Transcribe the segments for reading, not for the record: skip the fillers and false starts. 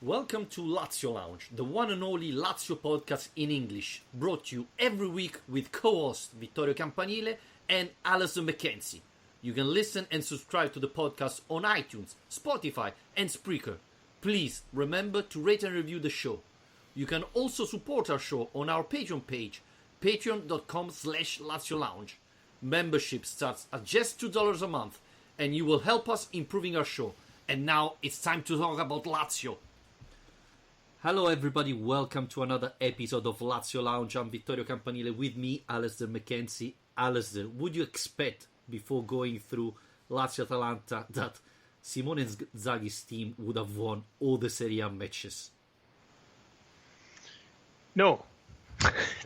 Welcome to Lazio Lounge, the one and only Lazio podcast in English, brought to you every week with co-hosts Vittorio Campanile and Alison McKenzie. You can listen and subscribe to the podcast on iTunes, Spotify and Spreaker. Please remember to rate and review the show. You can also support our show on our Patreon page, patreon.com/Lazio Lounge. Membership starts at just $2 a month and you will help us improving our show. And now it's time to talk about Lazio. Hello everybody, welcome to another episode of Lazio Lounge. I'm Vittorio Campanile, with me Alistair McKenzie. Alistair, would you expect before going through Lazio-Atalanta that Simone Inzaghi's team would have won all the Serie A matches? No,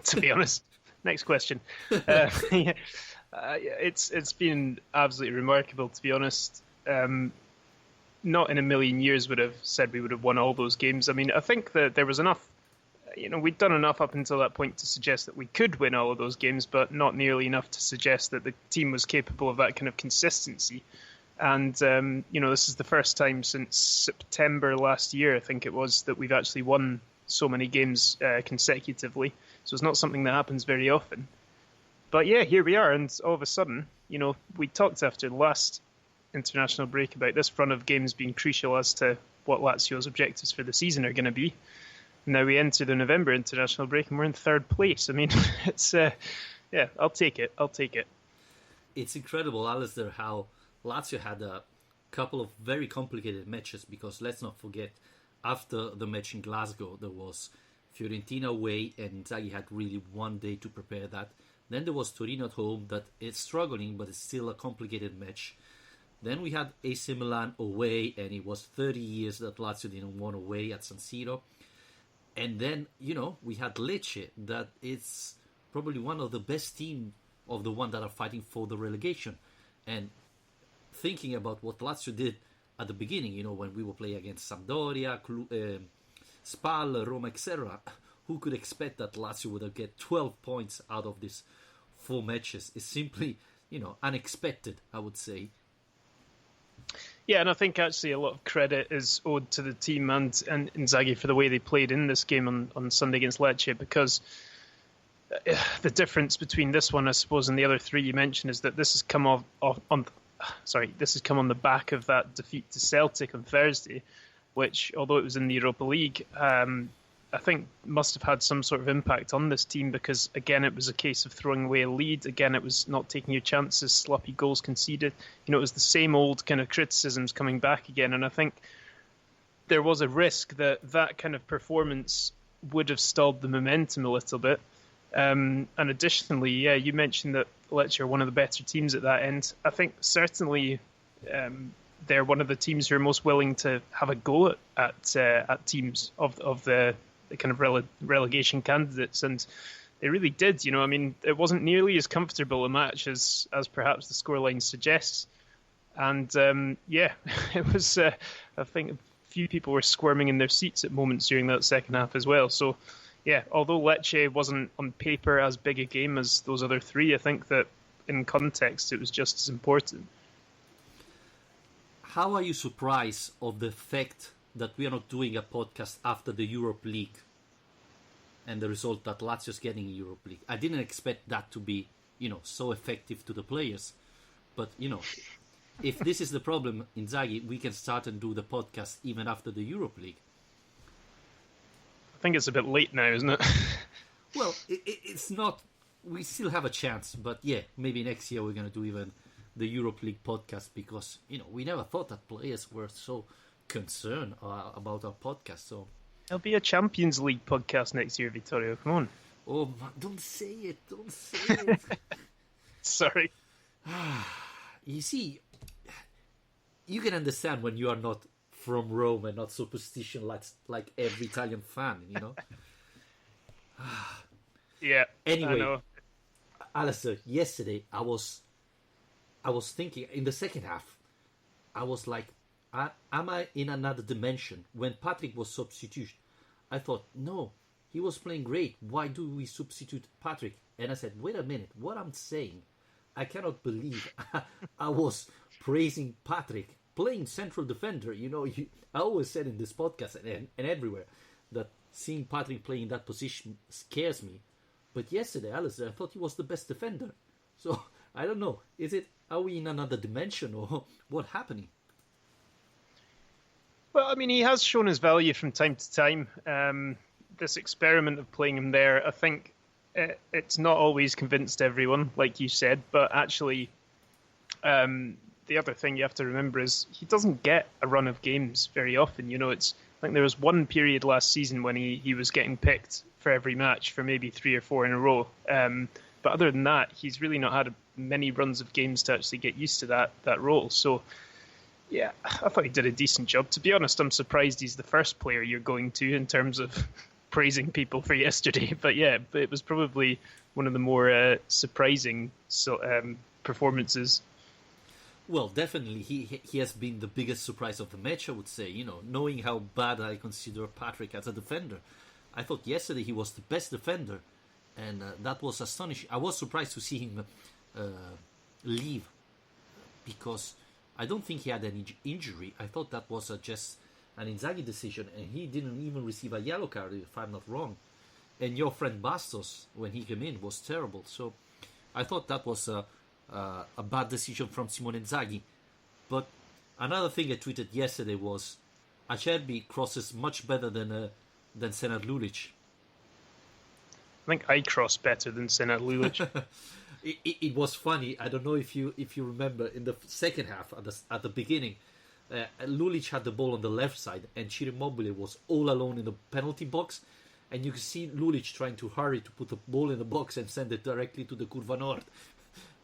to be honest. Next question. It's been absolutely remarkable, to be honest. Not in a million years would have said we would have won all those games. I mean, I think that there was enough, we'd done enough up until that point to suggest that we could win all of those games, but not nearly enough to suggest that the team was capable of that kind of consistency. And, this is the first time since September last year, I think it was, that we've actually won so many games consecutively. So it's not something that happens very often. But yeah, here we are. And all of a sudden, we talked after the last international break about this run of games being crucial as to what Lazio's objectives for the season are going to be. Now we enter the November international break and we're in third place. I mean, it's I'll take it. It's incredible, Alistair, how Lazio had a couple of very complicated matches, because let's not forget, after the match in Glasgow there was Fiorentina away and Inzaghi had really one day to prepare that. Then there was Torino at home that is struggling, but it's still a complicated match. Then we had AC Milan away, and it was 30 years that Lazio didn't win away at San Siro. And then, we had Lecce, that is probably one of the best teams of the one that are fighting for the relegation. And thinking about what Lazio did at the beginning, when we were playing against Sampdoria, Spal, Roma, etc., who could expect that Lazio would have get 12 points out of these 4 matches? It's simply, unexpected, I would say. Yeah, and I think actually a lot of credit is owed to the team and Inzaghi for the way they played in this game on Sunday against Lecce, because the difference between this one, I suppose, and the other 3 you mentioned is that this has come on the back of that defeat to Celtic on Thursday, which, although it was in the Europa League, I think must have had some sort of impact on this team, because, again, it was a case of throwing away a lead. Again, it was not taking your chances, sloppy goals conceded. It was the same old kind of criticisms coming back again. And I think there was a risk that kind of performance would have stalled the momentum a little bit. And additionally, yeah, you mentioned that Lecce are one of the better teams at that end. I think certainly they're one of the teams who are most willing to have a go at teams of the kind of relegation candidates, and they really did. I mean, it wasn't nearly as comfortable a match as perhaps the scoreline suggests, and it was. I think a few people were squirming in their seats at moments during that second half as well. So, yeah, although Lecce wasn't on paper as big a game as those other 3, I think that in context it was just as important. How are you surprised of the fact that we are not doing a podcast after the Europa League and the result that Lazio's getting in Europa League? I didn't expect that to be, so effective to the players. But, if this is the problem, Inzaghi, we can start and do the podcast even after the Europa League. I think it's a bit late now, isn't it? Well, it's not. We still have a chance, but yeah, maybe next year we're going to do even the Europa League podcast, because we never thought that players were so concerned about our podcast. So there'll be a Champions League podcast next year, Vittorio. Come on. Oh, don't say it! Don't say it! Sorry. You see, you can understand when you are not from Rome and not superstition like every Italian fan, Yeah. Anyway, Alistair, yesterday I was thinking, in the second half, I was like, am I in another dimension? When Patrick was substituted, I thought, no, he was playing great. Why do we substitute Patrick? And I said, wait a minute, what I'm saying, I cannot believe I was praising Patrick playing central defender, I always said in this podcast and everywhere that seeing Patrick playing that position scares me. But yesterday, Alistair, I thought he was the best defender. So I don't know. Are we in another dimension or what's happening? Well, I mean, he has shown his value from time to time. This experiment of playing him there, I think it's not always convinced everyone, like you said, but actually the other thing you have to remember is he doesn't get a run of games very often. I think there was one period last season when he was getting picked for every match for maybe 3 or 4 in a row. But other than that, he's really not had many runs of games to actually get used to that role. So, yeah, I thought he did a decent job. To be honest, I'm surprised he's the first player you're going to in terms of praising people for yesterday. But yeah, it was probably one of the more surprising performances. Well, definitely, he has been the biggest surprise of the match, I would say. Knowing how bad I consider Patrick as a defender, I thought yesterday he was the best defender, and that was astonishing. I was surprised to see him leave, because I don't think he had any injury. I thought that was just an Inzaghi decision, and he didn't even receive a yellow card, if I'm not wrong. And your friend Bastos, when he came in, was terrible. So I thought that was a bad decision from Simone Inzaghi. But another thing I tweeted yesterday was Acerbi crosses much better than Senad Lulic. I think I cross better than Senad Lulic. It was funny. I don't know if you remember in the second half at the beginning, Lulic had the ball on the left side and Ciro Immobile was all alone in the penalty box, and you could see Lulic trying to hurry to put the ball in the box and send it directly to the Curva Nord.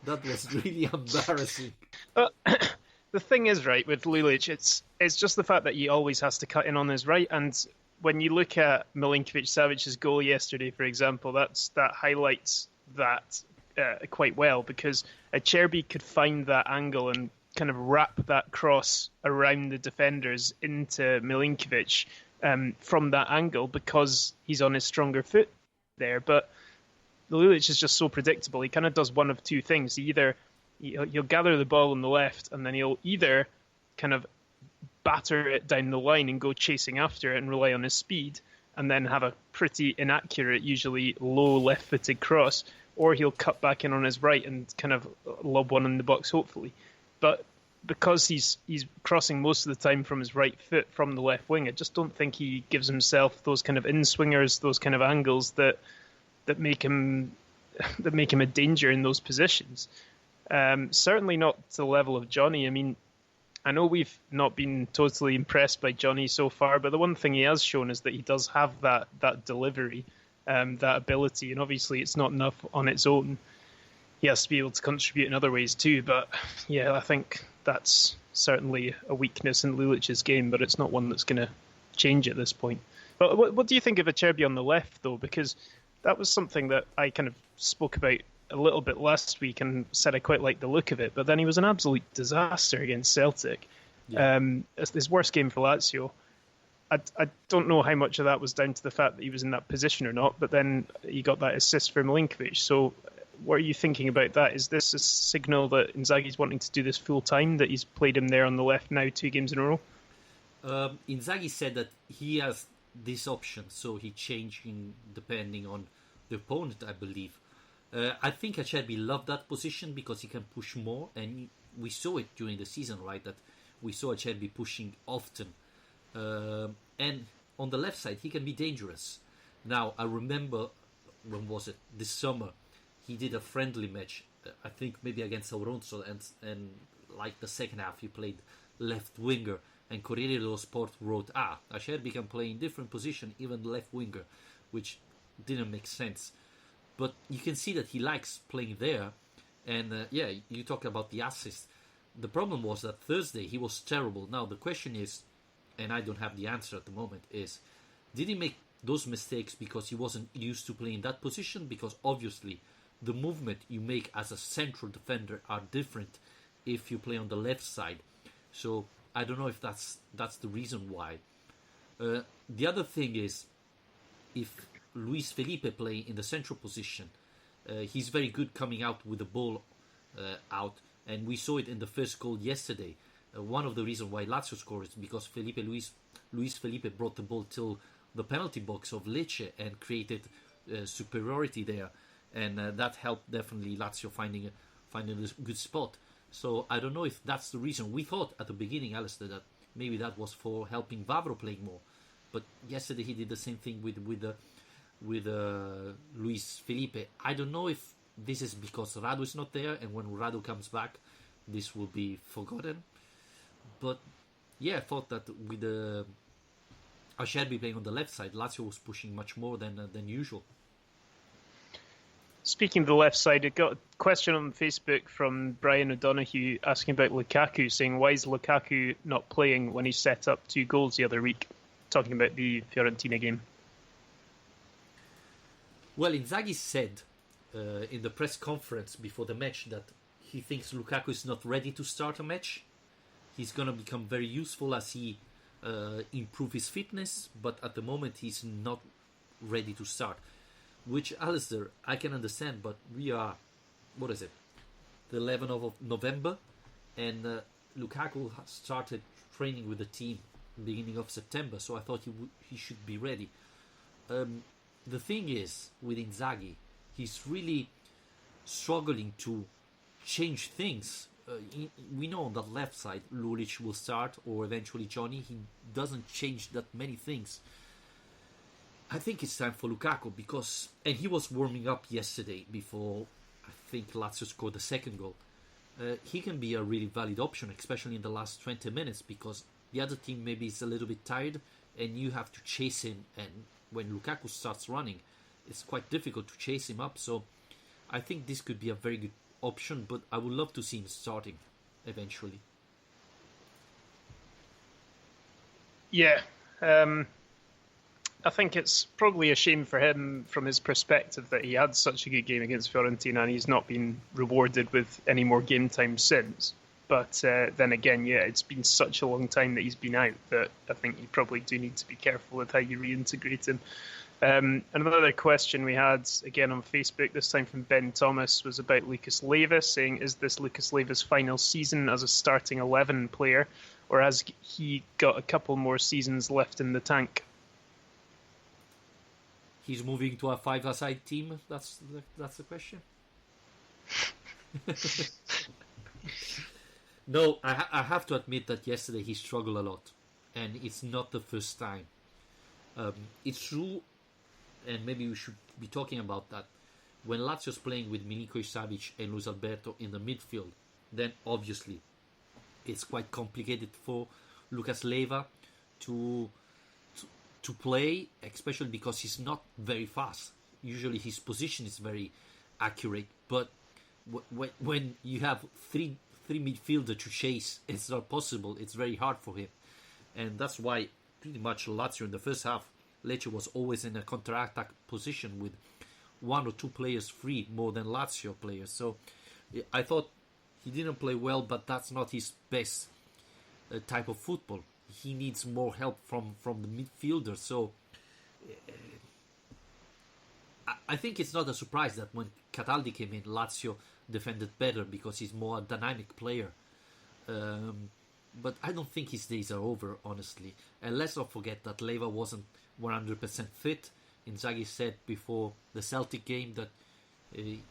That was really embarrassing. The thing is, right, with Lulic, it's just the fact that he always has to cut in on his right. And when you look at Milinkovic-Savic's goal yesterday, for example, that highlights that quite well, because Acerbi could find that angle and kind of wrap that cross around the defenders into Milinkovic from that angle, because he's on his stronger foot there. But Lulic is just so predictable. He kind of does one of two things. He'll gather the ball on the left, and then he'll either kind of batter it down the line and go chasing after it and rely on his speed, and then have a pretty inaccurate, usually low left-footed cross, or he'll cut back in on his right and kind of lob one in the box, hopefully. But because he's crossing most of the time from his right foot from the left wing, I just don't think he gives himself those kind of in-swingers, those kind of angles that make him a danger in those positions. Certainly not to the level of Johnny. I mean, I know we've not been totally impressed by Johnny so far, but the one thing he has shown is that he does have that delivery, that ability, and obviously it's not enough on its own. He has to be able to contribute in other ways too, but yeah, I think that's certainly a weakness in Lulic's game, but it's not one that's going to change at this point. But what do you think of Acerbi on the left, though? Because that was something that I kind of spoke about a little bit last week and said I quite liked the look of it, but then he was an absolute disaster against Celtic. Yeah. It's his worst game for Lazio. I don't know how much of that was down to the fact that he was in that position or not, but then he got that assist for Milinkovic. So what are you thinking about that? Is this a signal that Inzaghi's wanting to do this full time, that he's played him there on the left now 2 games in a row? Inzaghi said that he has this option, so he changing depending on the opponent, I believe. I think Acerbi loved that position because he can push more, and we saw it during the season, right? That we saw Acerbi pushing often. And on the left side, he can be dangerous. Now, I remember, when was it? This summer, he did a friendly match, I think maybe against Auronzo, and like the second half, he played left winger, and Corriere dello Sport wrote, Acerbi can play in different position, even left winger, which didn't make sense. But you can see that he likes playing there. And you talk about the assist. The problem was that Thursday he was terrible. Now the question is, and I don't have the answer at the moment, is did he make those mistakes because he wasn't used to playing that position? Because obviously the movement you make as a central defender are different if you play on the left side. So I don't know if that's the reason why. The other thing is, if Luis Felipe play in the central position, he's very good coming out with the ball out, and we saw it in the first goal yesterday. One of the reasons why Lazio scored is because Luis Felipe brought the ball till the penalty box of Lecce and created superiority there, and that helped definitely Lazio finding a good spot. So I don't know if that's the reason. We thought at the beginning, Alistair, that maybe that was for helping Vavro playing more, but yesterday he did the same thing with Luis Felipe. I don't know if this is because Radu is not there, and when Radu comes back, this will be forgotten. But yeah, I thought that with Acerbi playing on the left side, Lazio was pushing much more than usual. Speaking of the left side, I got a question on Facebook from Brian O'Donoghue asking about Lukaku, saying why is Lukaku not playing when he set up 2 goals the other week, talking about the Fiorentina game. Well, Inzaghi said in the press conference before the match that he thinks Lukaku is not ready to start a match. He's going to become very useful as he improve his fitness, but at the moment he's not ready to start. Which, Alistair, I can understand, but we are, what is it, the 11th of November, and Lukaku started training with the team beginning of September, so I thought he should be ready. The thing is, with Inzaghi, he's really struggling to change things. We know on that left side, Lulic will start, or eventually Johnny. He doesn't change that many things. I think it's time for Lukaku and he was warming up yesterday before I think Lazio scored the second goal. He can be a really valid option, especially in the last 20 minutes, because the other team maybe is a little bit tired and you have to chase him, and when Lukaku starts running, it's quite difficult to chase him up. So I think this could be a very good option, but I would love to see him starting eventually. Yeah, I think it's probably a shame for him from his perspective that he had such a good game against Fiorentina and he's not been rewarded with any more game time since. But then again, yeah, it's been such a long time that he's been out that I think you probably do need to be careful with how you reintegrate him. Another question we had, again on Facebook, this time from Ben Thomas, was about Lucas Leiva, saying, is this Lucas Leiva's final season as a starting 11 player, or has he got a couple more seasons left in the tank? He's moving to a 5-a-side team? That's the question? No, I have to admit that yesterday he struggled a lot. And it's not the first time. It's true, and maybe we should be talking about that. When Lazio's playing with Milinkovic Savic and Luis Alberto in the midfield, then obviously it's quite complicated for Lucas Leiva to play, especially because he's not very fast. Usually his position is very accurate, but when you have three midfielders to chase, it's not possible. It's very hard for him, and that's why pretty much Lazio in the first half, Lecce was always in a counter-attack position with 1 or 2 players free more than Lazio players. So I thought he didn't play well, but that's not his best type of football. He needs more help from the midfielder. So I think it's not a surprise that when Cataldi came in, Lazio defended better because he's more a dynamic player. But I don't think his days are over, honestly. And let's not forget that Leiva wasn't 100% fit. Inzaghi said before the Celtic game that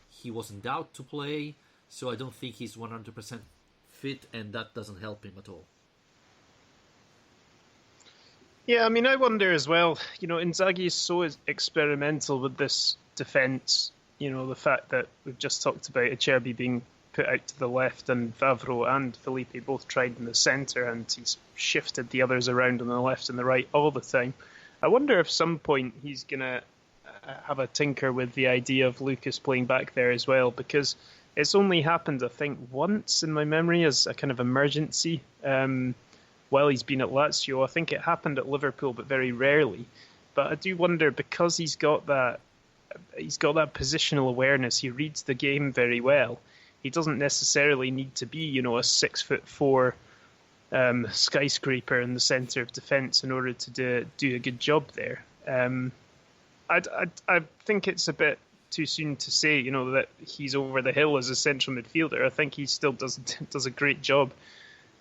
he was in doubt to play. So I don't think he's 100% fit, and that doesn't help him at all. Yeah, I mean, I wonder as well, Inzaghi is so experimental with this defence. The fact that we've just talked about Acerbi being put out to the left and Vavro and Felipe both tried in the centre, and he's shifted the others around on the left and the right all the time. I wonder if some point he's going to have a tinker with the idea of Lucas playing back there as well, because it's only happened, I think, once in my memory as a kind of emergency while he's been at Lazio. I think it happened at Liverpool, but very rarely. But I do wonder, because he's got that positional awareness, he reads the game very well. He doesn't necessarily need to be, a 6'4" skyscraper in the centre of defence in order to do a good job there. I think it's a bit too soon to say, that he's over the hill as a central midfielder. I think he still does a great job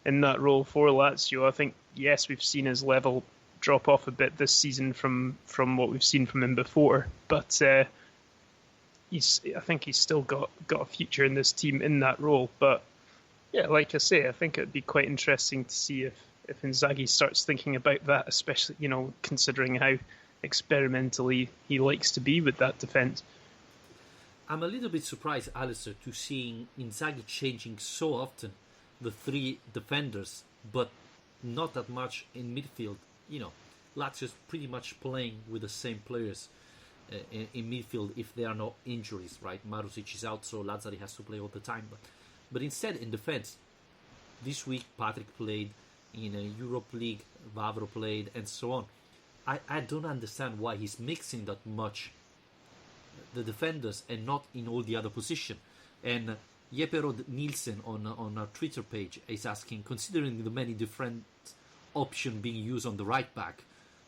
in that role for Lazio. I think, yes, we've seen his level drop off a bit this season from what we've seen from him before, but I think he's still got a future in this team in that role. But yeah, like I say, I think it'd be quite interesting to see if Inzaghi starts thinking about that, especially, considering how experimentally he likes to be with that defence. I'm a little bit surprised, Alistair, to seeing Inzaghi changing so often the three defenders, but not that much in midfield. Lazio's pretty much playing with the same players in midfield if there are no injuries, right? Marusic is out, so Lazzari has to play all the time. But instead, in defense, this week Patrick played in a Europe League, Vavro played, and so on. I don't understand why he's mixing that much the defenders and not in all the other positions. And Jeppe Nielsen on our Twitter page is asking, considering the many different options being used on the right back,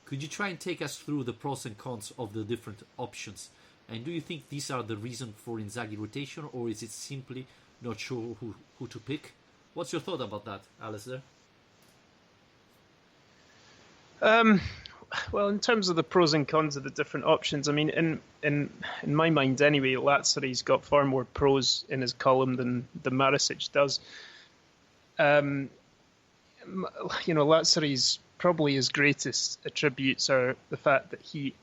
could you try and take us through the pros and cons of the different options? And do you think these are the reason for Inzaghi rotation, or is it simply not sure who to pick? What's your thought about that, Alistair? Well, in terms of the pros and cons of the different options, I mean, in my mind anyway, Lazzari's got far more pros in his column than Marisic does. Lazzari's probably his greatest attributes are the fact that he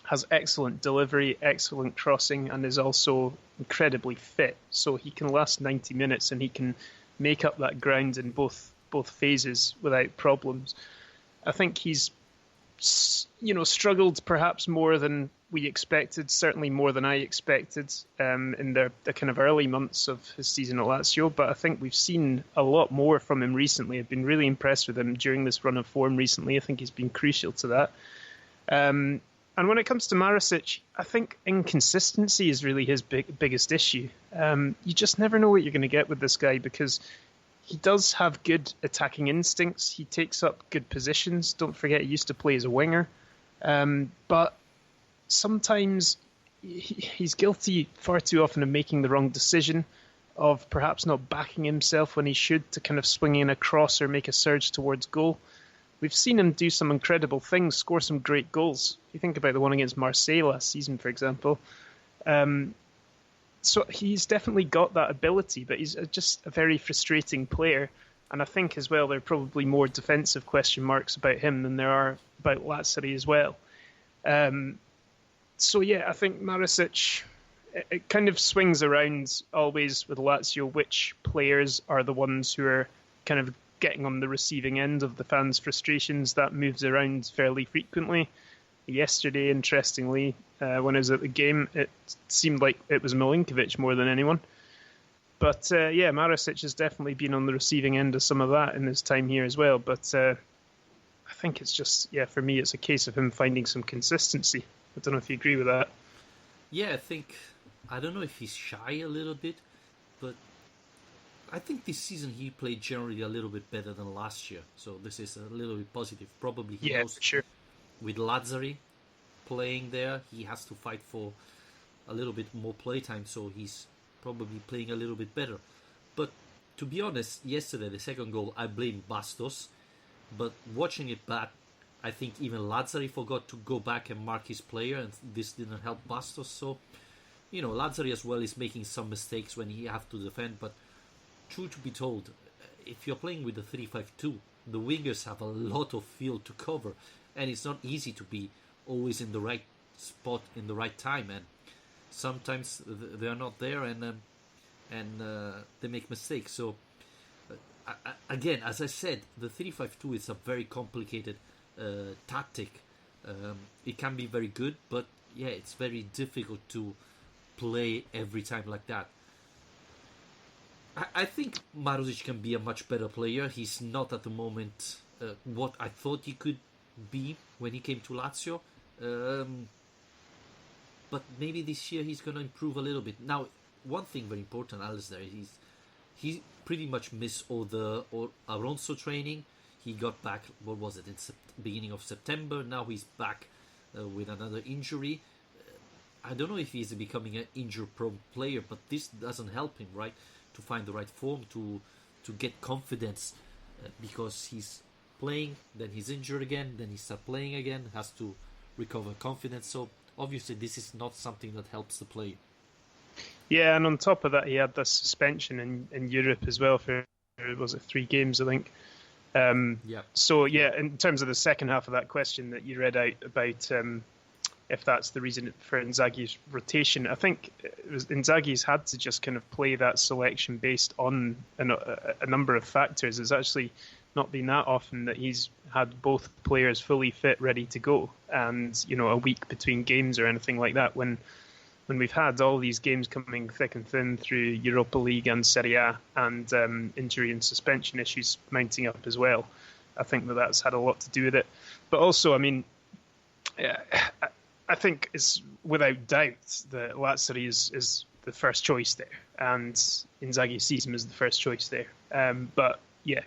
has excellent delivery, excellent crossing, and is also incredibly fit. So he can last 90 minutes and he can make up that ground in both phases without problems. I think he's struggled perhaps more than we expected, certainly more than I expected in the kind of early months of his season at Lazio. But I think we've seen a lot more from him recently. I've been really impressed with him during this run of form recently. I think he's been crucial to that. And when it comes to Marisic, I think inconsistency is really his biggest issue. You just never know what you're going to get with this guy, because he does have good attacking instincts. He takes up good positions. Don't forget, he used to play as a winger. But sometimes he's guilty far too often of making the wrong decision, of perhaps not backing himself when he should to kind of swing in a cross or make a surge towards goal. We've seen him do some incredible things, score some great goals. If you think about the one against Marseille last season, for example. So he's definitely got that ability, but he's just a very frustrating player. And I think as well, there are probably more defensive question marks about him than there are about Lazzari as well. So yeah, I think Marisic, it kind of swings around always with Lazio which players are the ones who are kind of getting on the receiving end of the fans' frustrations. That moves around fairly frequently. Yesterday, interestingly, when I was at the game, it seemed like it was Milinkovic more than anyone. But Marisic has definitely been on the receiving end of some of that in his time here as well. But I think it's just, for me, it's a case of him finding some consistency. I don't know if you agree with that. Yeah, I don't know if he's shy a little bit, but I think this season he played generally a little bit better than last year. So this is a little bit positive. Probably he knows, sure. With Lazzari playing there, he has to fight for a little bit more playtime, so he's probably playing a little bit better. But to be honest, yesterday, the second goal, I blame Bastos. But watching it back, I think even Lazzari forgot to go back and mark his player, and this didn't help Bastos. So, Lazzari as well is making some mistakes when he have to defend. But true to be told, if you're playing with the 3-5-2, the wingers have a lot of field to cover. And it's not easy to be always in the right spot in the right time, and sometimes they are not there, and they make mistakes. So again, as I said, the 3-5-2 is a very complicated tactic. It can be very good, but it's very difficult to play every time like that. I think Marusic can be a much better player. He's not at the moment what I thought he could be when he came to Lazio, but maybe this year he's going to improve a little bit. Now, one thing very important, Alistair, he pretty much missed all Alonso training. He got back, what was it, in beginning of September. Now he's back with another injury. I don't know if he's becoming an injury-prone player, but this doesn't help him, right? To find the right form, to get confidence because he's playing, then he's injured again, then he starts playing again, has to recover confidence. So obviously this is not something that helps the play. Yeah, and on top of that, he had this suspension in Europe as well for, was it 3 games, I think. So, yeah, in terms of the second half of that question that you read out about if that's the reason for Inzaghi's rotation, I think Inzaghi's had to just kind of play that selection based on a number of factors. It's actually not been that often that he's had both players fully fit, ready to go, and a week between games or anything like that. When we've had all these games coming thick and thin through Europa League and Serie A, and injury and suspension issues mounting up as well, I think that's had a lot to do with it. But also, I mean, I think it's without doubt that Lazio is the first choice there, and Inzaghi sees him as the first choice there. But yeah,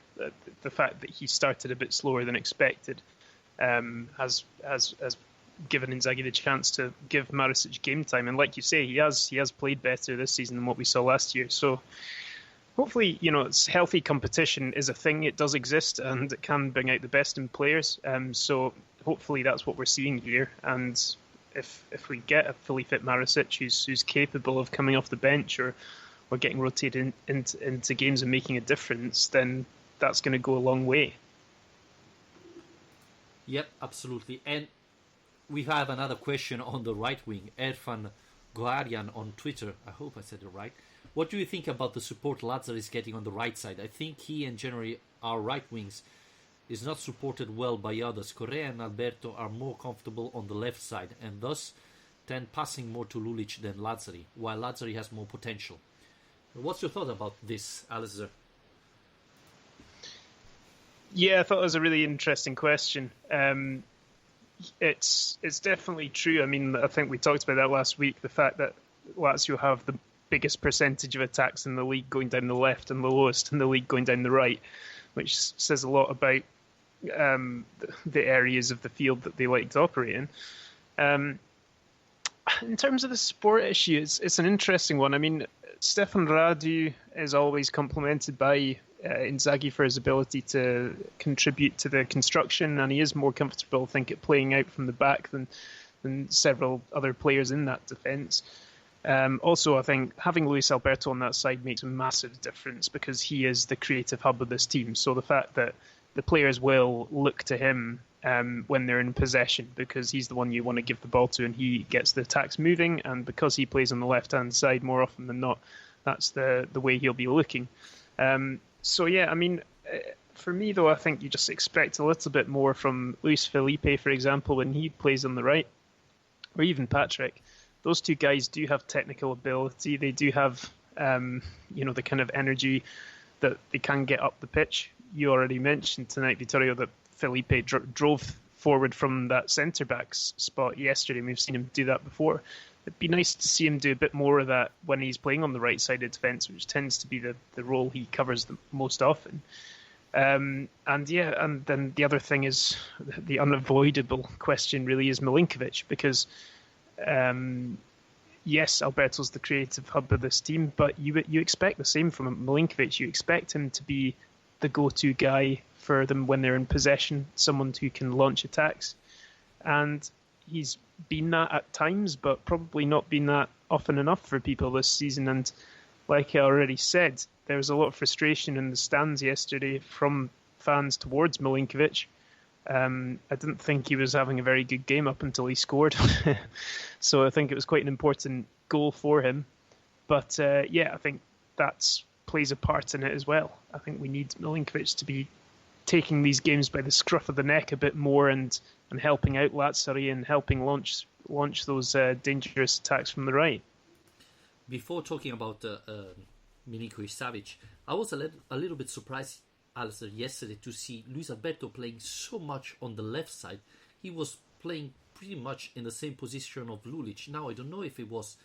the fact that he started a bit slower than expected has given Inzaghi the chance to give Maricic game time, and like you say, he has played better this season than what we saw last year. So hopefully, it's healthy competition is a thing. It does exist, and it can bring out the best in players. So hopefully that's what we're seeing here. And if we get a fully fit Maricic who's capable of coming off the bench or getting rotated into games and making a difference, then that's going to go a long way. Yep, absolutely. And we have another question on the right wing. Erfan Goharian on Twitter. I hope I said it right. What do you think about the support Lazio is getting on the right side? I think he and generally our right wings is not supported well by others. Correa and Alberto are more comfortable on the left side and thus tend passing more to Lulic than Lazzari, while Lazzari has more potential. What's your thought about this, Alistair? Yeah, I thought it was a really interesting question. It's definitely true. I mean, I think we talked about that last week, the fact that Lazio have the biggest percentage of attacks in the league going down the left and the lowest in the league going down the right, which says a lot about the areas of the field that they like to operate in. In terms of the support issue, it's an interesting one. I mean, Stefan Radu is always complimented by Inzaghi for his ability to contribute to the construction, and he is more comfortable, I think, at playing out from the back than several other players in that defence. Also, I think having Luis Alberto on that side makes a massive difference because he is the creative hub of this team. So the fact that the players will look to him when they're in possession, because he's the one you want to give the ball to and he gets the attacks moving, and because he plays on the left-hand side more often than not, that's the way he'll be looking. So yeah, I mean, for me though, I think you just expect a little bit more from Luis Felipe, for example, when he plays on the right, or even Patrick. Those two guys do have technical ability. They do have, the kind of energy that they can get up the pitch. You already mentioned tonight, Vittorio, that Felipe drove forward from that centre-back spot yesterday, and we've seen him do that before. It'd be nice to see him do a bit more of that when he's playing on the right side of defence, which tends to be the role he covers the most often. And then the other thing is the unavoidable question really is Milinkovic, because yes, Alberto's the creative hub of this team, but you expect the same from Milinkovic. You expect him to be the go-to guy for them when they're in possession, someone who can launch attacks. And he's been that at times, but probably not been that often enough for people this season. And like I already said, there was a lot of frustration in the stands yesterday from fans towards Milinkovic. I didn't think he was having a very good game up until he scored. So I think it was quite an important goal for him. But I think that plays a part in it as well. I think we need Milinkovic to be taking these games by the scruff of the neck a bit more and helping out Lazzari and helping launch those dangerous attacks from the right. Before talking about Milinkovic-Savic, I was a little bit surprised, Alistair, yesterday to see Luis Alberto playing so much on the left side. He was playing pretty much in the same position of Lulic. Now, I don't know if it was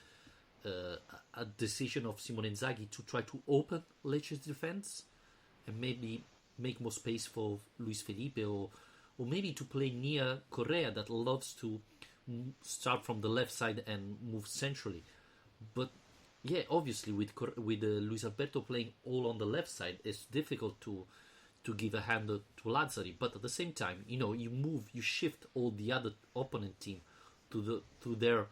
a decision of Simone Inzaghi to try to open Lecce's defense and maybe make more space for Luis Felipe, or maybe to play near Correa that loves to start from the left side and move centrally. But yeah, obviously with Luis Alberto playing all on the left side, it's difficult to to give a hand to Lazzari. But at the same time, you shift all the other opponent team to their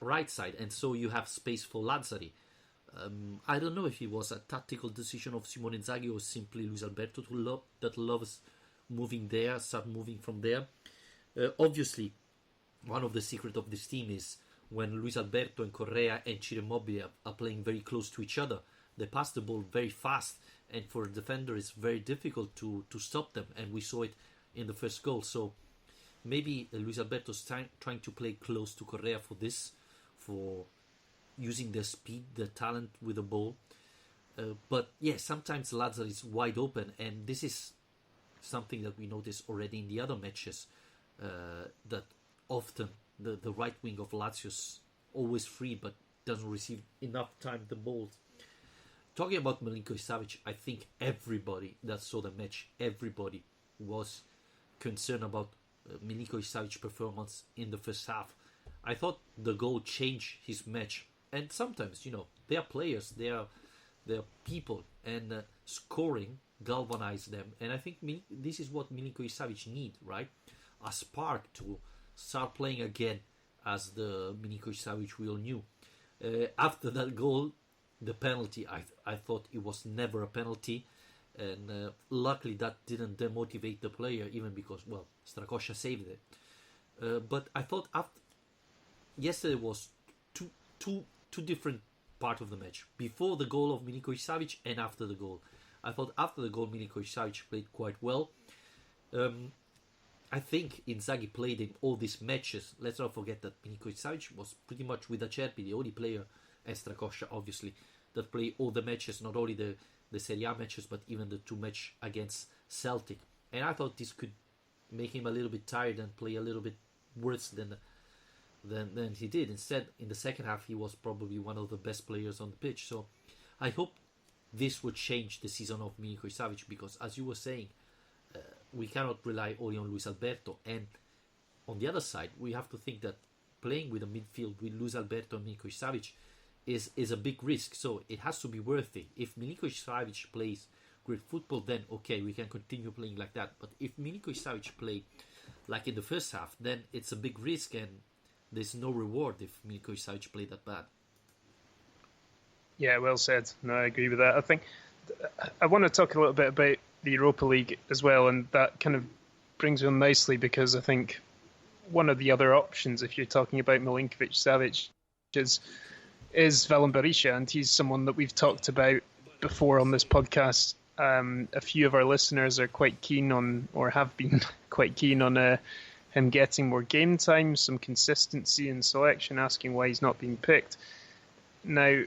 right side, and so you have space for Lazzari. I don't know if it was a tactical decision of Simone Inzaghi or simply Luis Alberto that loves moving there, start moving from there. Obviously, one of the secrets of this team is when Luis Alberto and Correa and Ciro Immobile are playing very close to each other, they pass the ball very fast, and for a defender it's very difficult to stop them, and we saw it in the first goal. So maybe Luis Alberto's trying to play close to Correa for using their speed, their talent with the ball. But yeah, sometimes Lazzari is wide open, and this is something that we noticed already in the other matches, that often the right wing of Lazio is always free but doesn't receive enough time the ball. Talking about Milinkovic-Savic, I think everybody that saw the match, everybody was concerned about Milinkovic-Savic's performance in the first half. I thought the goal changed his match, and sometimes they are players, they are people, and scoring galvanize them. And I think this is what Milinkovic-Savic need, right? A spark to start playing again as the Milinkovic-Savic we all knew. After that goal, the penalty, I thought it was never a penalty, and luckily that didn't demotivate the player, even because, well, Strakosha saved it. But I thought yesterday was two different part of the match. Before the goal of Milinkovic-Savic and after the goal. I thought after the goal Milinkovic-Savic played quite well. I think Inzaghi played in all these matches. Let's not forget that Milinkovic-Savic was pretty much with Acerbi, the only player, and Strakosha obviously, that played all the matches, not only the Serie A matches, but even the two matches against Celtic. And I thought this could make him a little bit tired and play a little bit worse than he did. Instead, in the second half, he was probably one of the best players on the pitch. So I hope this would change the season of Milinkovic-Savic, because as you were saying, we cannot rely only on Luis Alberto. And on the other side, we have to think that playing with a midfield with Luis Alberto and Milinkovic-Savic is a big risk. So it has to be worth it. If Milinkovic-Savic plays great football, then okay, we can continue playing like that. But if Milinkovic-Savic play like in the first half, then it's a big risk, and there's no reward if Milinkovic-Savic played that bad. Yeah, well said. No, I agree with that. I think I want to talk a little bit about the Europa League as well, and that kind of brings me on nicely, because I think one of the other options, if you're talking about Milinkovic-Savic, is Velim Berisha, and he's someone that we've talked about before on this podcast. A few of our listeners are quite keen on, or have been quite keen on, him getting more game time, some consistency in selection, asking why he's not being picked. Now,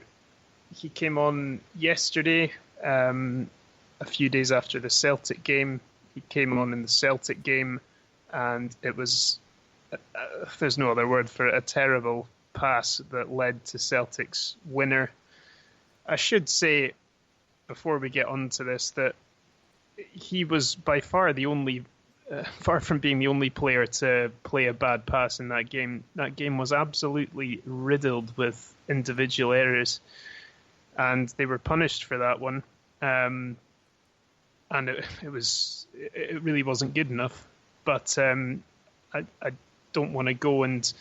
he came on yesterday, a few days after the Celtic game. He came on in the Celtic game, and it was, there's no other word for it, a terrible pass that led to Celtic's winner. I should say, before we get on to this, that he was by far the only, far from being the only player to play a bad pass in that game. That game was absolutely riddled with individual errors, and they were punished for that one. And it really wasn't good enough. But I don't want to go and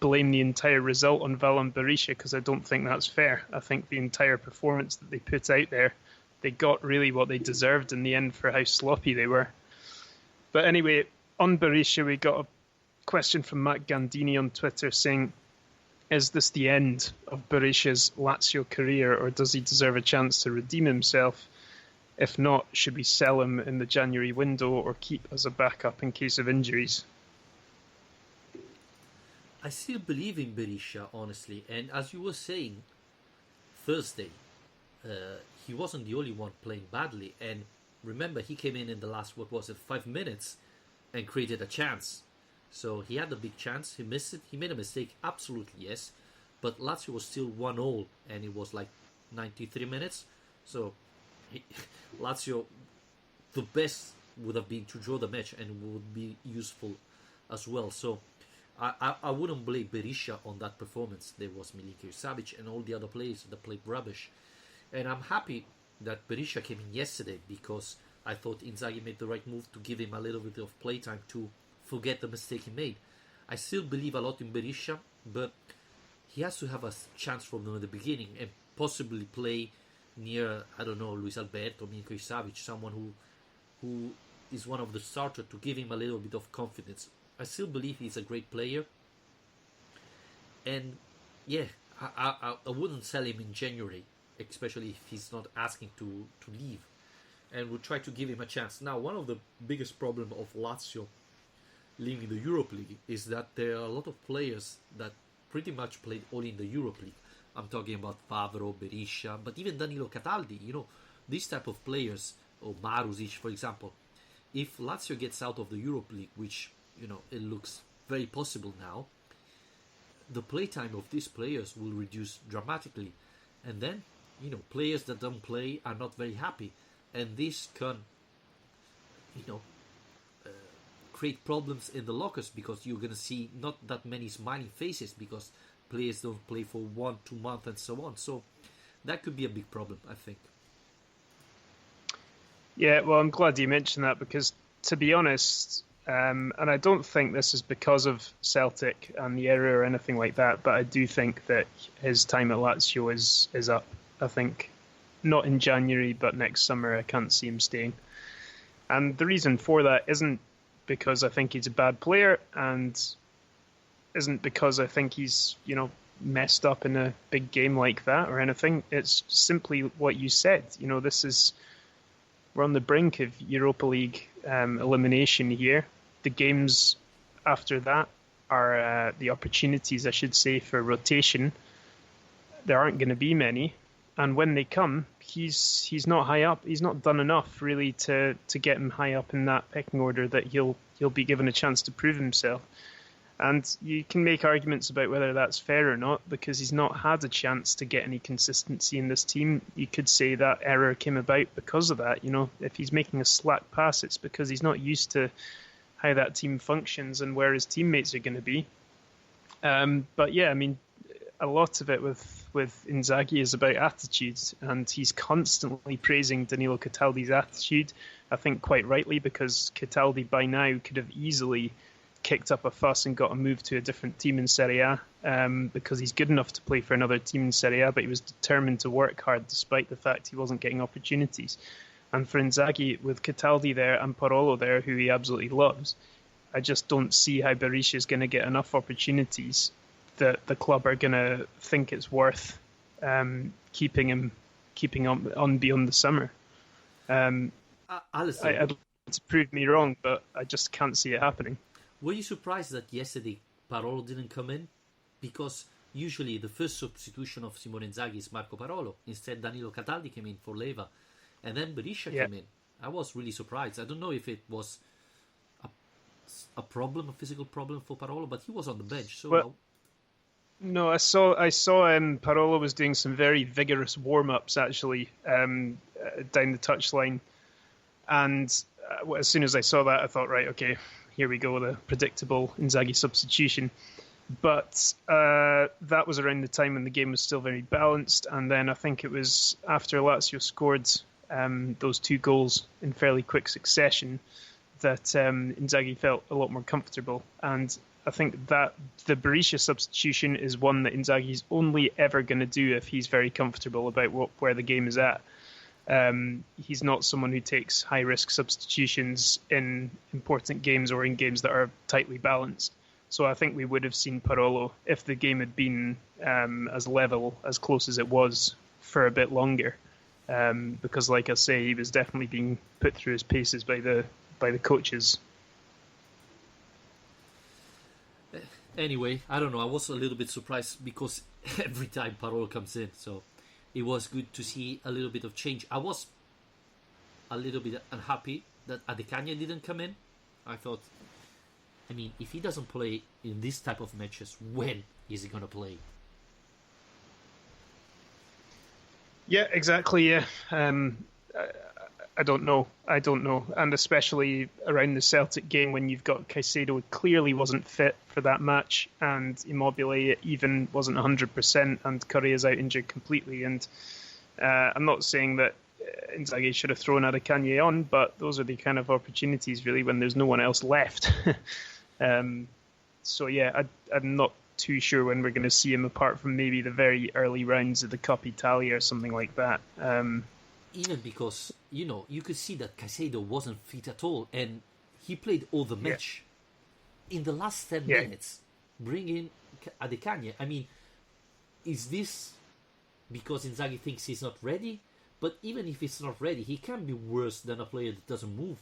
blame the entire result on Velim Berisha, because I don't think that's fair. I think the entire performance that they put out there, they got really what they deserved in the end for how sloppy they were. But anyway, on Berisha, we got a question from Matt Gandini on Twitter saying, is this the end of Berisha's Lazio career, or does he deserve a chance to redeem himself? If not, should we sell him in the January window or keep as a backup in case of injuries? I still believe in Berisha, honestly. And as you were saying, Thursday, he wasn't the only one playing badly. And remember, he came in the last, 5 minutes and created a chance. So he had a big chance. He missed it. He made a mistake, absolutely, yes. But Lazio was still 1-1, and it was like 93 minutes. So Lazio, the best would have been to draw the match, and would be useful as well. So I wouldn't blame Berisha on that performance. There was Milinkovic-Savic and all the other players that played rubbish. And I'm happy that Berisha came in yesterday because I thought Inzaghi made the right move to give him a little bit of playtime to forget the mistake he made. I still believe a lot in Berisha, but he has to have a chance from the beginning and possibly play near, I don't know, Luis Alberto, Milinkovic Savic, someone who is one of the starters, to give him a little bit of confidence. I still believe he's a great player. And yeah, I wouldn't sell him in January, especially if he's not asking to leave. And we'll try to give him a chance. Now, one of the biggest problems of Lazio leaving the Europa League is that there are a lot of players that pretty much played all in the Europa League. I'm talking about Favro, Berisha, but even Danilo Cataldi, these type of players, or Marusic, for example. If Lazio gets out of the Europa League, which, it looks very possible now, the playtime of these players will reduce dramatically. And then, players that don't play are not very happy. And this can, create problems in the lockers, because you're going to see not that many smiling faces because players don't play for 1-2 months and so on. So that could be a big problem, I think. Yeah, well, I'm glad you mentioned that, because to be honest, and I don't think this is because of Celtic and the error or anything like that, but I do think that his time at Lazio is up. I think not in January, but next summer I can't see him staying. And the reason for that isn't because I think he's a bad player, and isn't because I think he's, messed up in a big game like that or anything. It's simply what you said. We're on the brink of Europa League elimination here. The games after that are the opportunities, I should say, for rotation. There aren't going to be many. And when they come, he's not high up. He's not done enough really to get him high up in that pecking order that he'll be given a chance to prove himself. And you can make arguments about whether that's fair or not, because he's not had a chance to get any consistency in this team. You could say that error came about because of that. If he's making a slack pass, it's because he's not used to how that team functions and where his teammates are going to be. But yeah, a lot of it with Inzaghi is about attitude, and he's constantly praising Danilo Cataldi's attitude, I think quite rightly, because Cataldi by now could have easily kicked up a fuss and got a move to a different team in Serie A, because he's good enough to play for another team in Serie A, but he was determined to work hard despite the fact he wasn't getting opportunities. And for Inzaghi, with Cataldi there and Parolo there, who he absolutely loves, I just don't see how Berisha is going to get enough opportunities that the club are going to think it's worth keeping on beyond the summer. I'd like to prove me wrong, but I just can't see it happening. Were you surprised that yesterday Parolo didn't come in? Because usually the first substitution of Simone Inzaghi is Marco Parolo. Instead, Danilo Cataldi came in for Leva. And then Berisha came in. I was really surprised. I don't know if it was a physical problem for Parolo, but he was on the bench. So no, I saw Parolo was doing some very vigorous warm-ups, actually, down the touchline. And as soon as I saw that, I thought, right, okay, here we go, the predictable Inzaghi substitution. But that was around the time when the game was still very balanced. And then I think it was after Lazio scored those 2 goals in fairly quick succession that Inzaghi felt a lot more comfortable. And I think that the Berisha substitution is one that Inzaghi's only ever going to do if he's very comfortable about where the game is at. He's not someone who takes high-risk substitutions in important games or in games that are tightly balanced. So I think we would have seen Parolo if the game had been as level, as close as it was, for a bit longer. Because, like I say, he was definitely being put through his paces by the coaches. Anyway, I don't know. I was a little bit surprised because every time Parolo comes in, so it was good to see a little bit of change. I was a little bit unhappy that Adekanya didn't come in. I thought, if he doesn't play in this type of matches, when is he going to play? Yeah, exactly. Yeah, I don't know. And especially around the Celtic game when you've got Caicedo who clearly wasn't fit for that match, and Immobile even wasn't 100%, and Correa's out injured completely. And I'm not saying that Inzaghi should have thrown Adekanye on, but those are the kind of opportunities really when there's no one else left. So yeah, I'm not too sure when we're going to see him, apart from maybe the very early rounds of the Coppa Italia or something like that. Even because, you could see that Caicedo wasn't fit at all, and he played all the match. In the last 10 minutes, bring in Adekanye. I mean, is this because Inzaghi thinks he's not ready? But even if he's not ready, he can be worse than a player that doesn't move.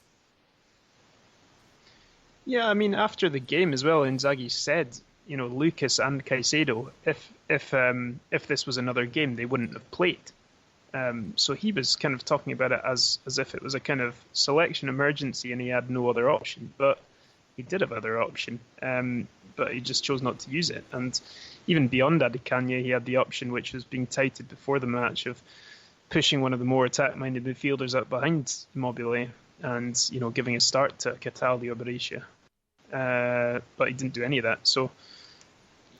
Yeah, I mean, after the game as well, Inzaghi said, Lucas and Caicedo, if this was another game, they wouldn't have played. So he was kind of talking about it as if it was a kind of selection emergency and he had no other option. But he did have other option, but he just chose not to use it. And even beyond Adekanye, he had the option, which was being touted before the match, of pushing one of the more attack-minded midfielders up behind Immobile and, giving a start to Cataldi or Berisha. But he didn't do any of that. So,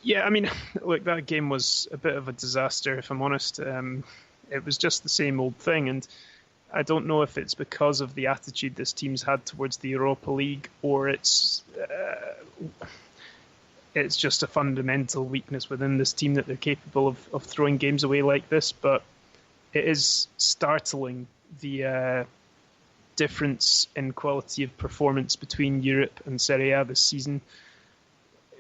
yeah, I mean, look, that game was a bit of a disaster, if I'm honest. It was just the same old thing, and I don't know if it's because of the attitude this team's had towards the Europa League, or it's just a fundamental weakness within this team that they're capable of throwing games away like this. But it is startling, the difference in quality of performance between Europe and Serie A this season.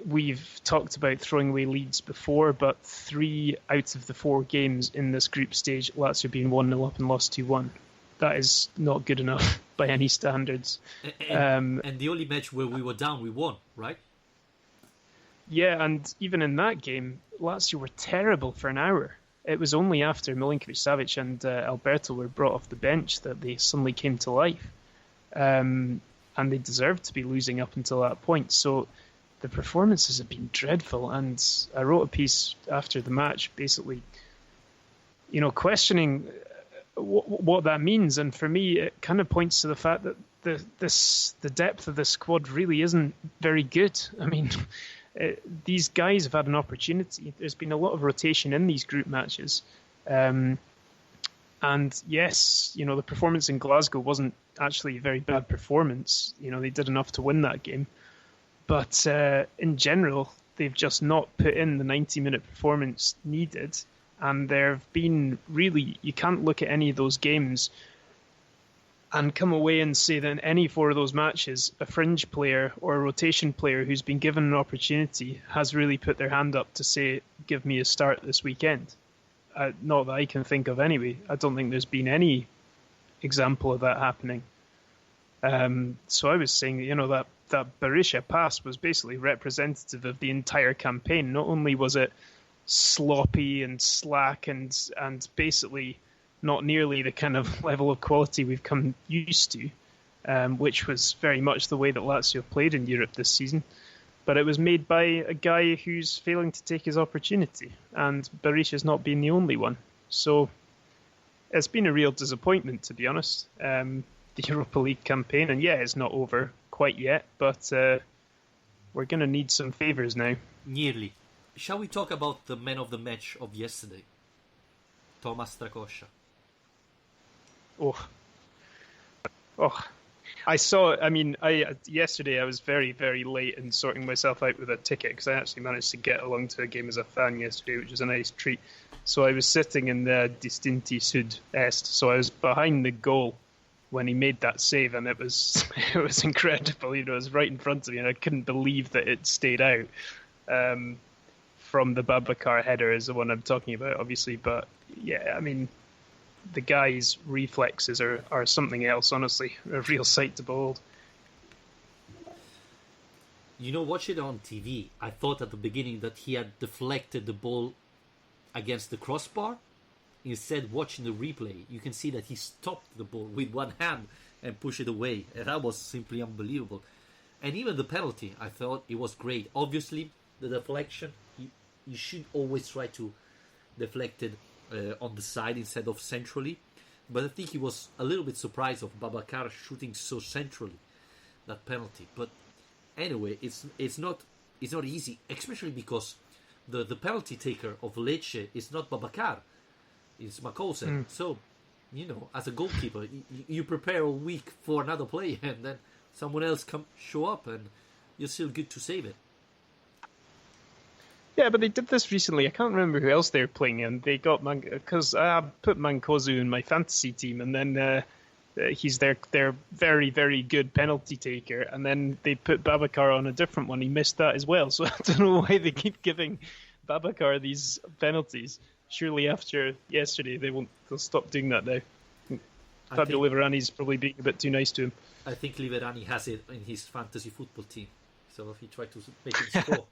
We've talked about throwing away leads before, but 3 out of the 4 games in this group stage, Lazio being 1-0 up and lost 2-1. That is not good enough by any standards. And the only match where we were down, we won, right? Yeah, and even in that game, Lazio were terrible for an hour. It was only after Milinkovic-Savic and Alberto were brought off the bench that they suddenly came to life. And they deserved to be losing up until that point. So the performances have been dreadful. And I wrote a piece after the match basically, questioning what that means. And for me, it kind of points to the fact that the depth of the squad really isn't very good. I mean, these guys have had an opportunity. There's been a lot of rotation in these group matches. And yes, the performance in Glasgow wasn't actually a very bad performance. They did enough to win that game. But in general, they've just not put in the 90-minute performance needed. And there have been you can't look at any of those games and come away and say that in any 4 of those matches, a fringe player or a rotation player who's been given an opportunity has really put their hand up to say, give me a start this weekend. Not that I can think of anyway. I don't think there's been any example of that happening. So I was saying that Berisha pass was basically representative of the entire campaign. Not only was it sloppy and slack and basically not nearly the kind of level of quality we've come used to, which was very much the way that Lazio played in Europe this season. But it was made by a guy who's failing to take his opportunity, and Berisha's not been the only one. So it's been a real disappointment, to be honest, the Europa League campaign. And yeah, it's not over quite yet, but we're going to need some favours now. Nearly. Shall we talk about the man of the match of yesterday? Thomas Strakosha. Yesterday I was very, very late in sorting myself out with a ticket, because I actually managed to get along to a game as a fan yesterday, which was a nice treat. So I was sitting in the Distinti Sud Est, so I was behind the goal when he made that save, and it was incredible. It was right in front of me, and I couldn't believe that it stayed out. From the Babacar header is the one I'm talking about, obviously. But yeah, I mean, the guy's reflexes are something else, honestly. A real sight to behold. Watching it on TV, I thought at the beginning that he had deflected the ball against the crossbar. Instead, watching the replay, you can see that he stopped the ball with one hand and pushed it away. And that was simply unbelievable. And even the penalty, I thought it was great. Obviously, the deflection, you should always try to deflect it on the side instead of centrally. But I think he was a little bit surprised of Babacar shooting so centrally, that penalty. But anyway, it's not easy, especially because the penalty taker of Lecce is not Babacar, it's Makose. So as a goalkeeper, you prepare a week for another player, and then someone else show up, and you're still good to save it. Yeah, but they did this recently. I can't remember who else they were playing, and they got because I put Mankosu in my fantasy team, and then he's their very, very good penalty taker, and then they put Babacar on a different one. He missed that as well, so I don't know why they keep giving Babacar these penalties. Surely after yesterday they'll stop doing that now. Fabio Liverani's probably being a bit too nice to him. I think Liverani has it in his fantasy football team, so he tried to make him score.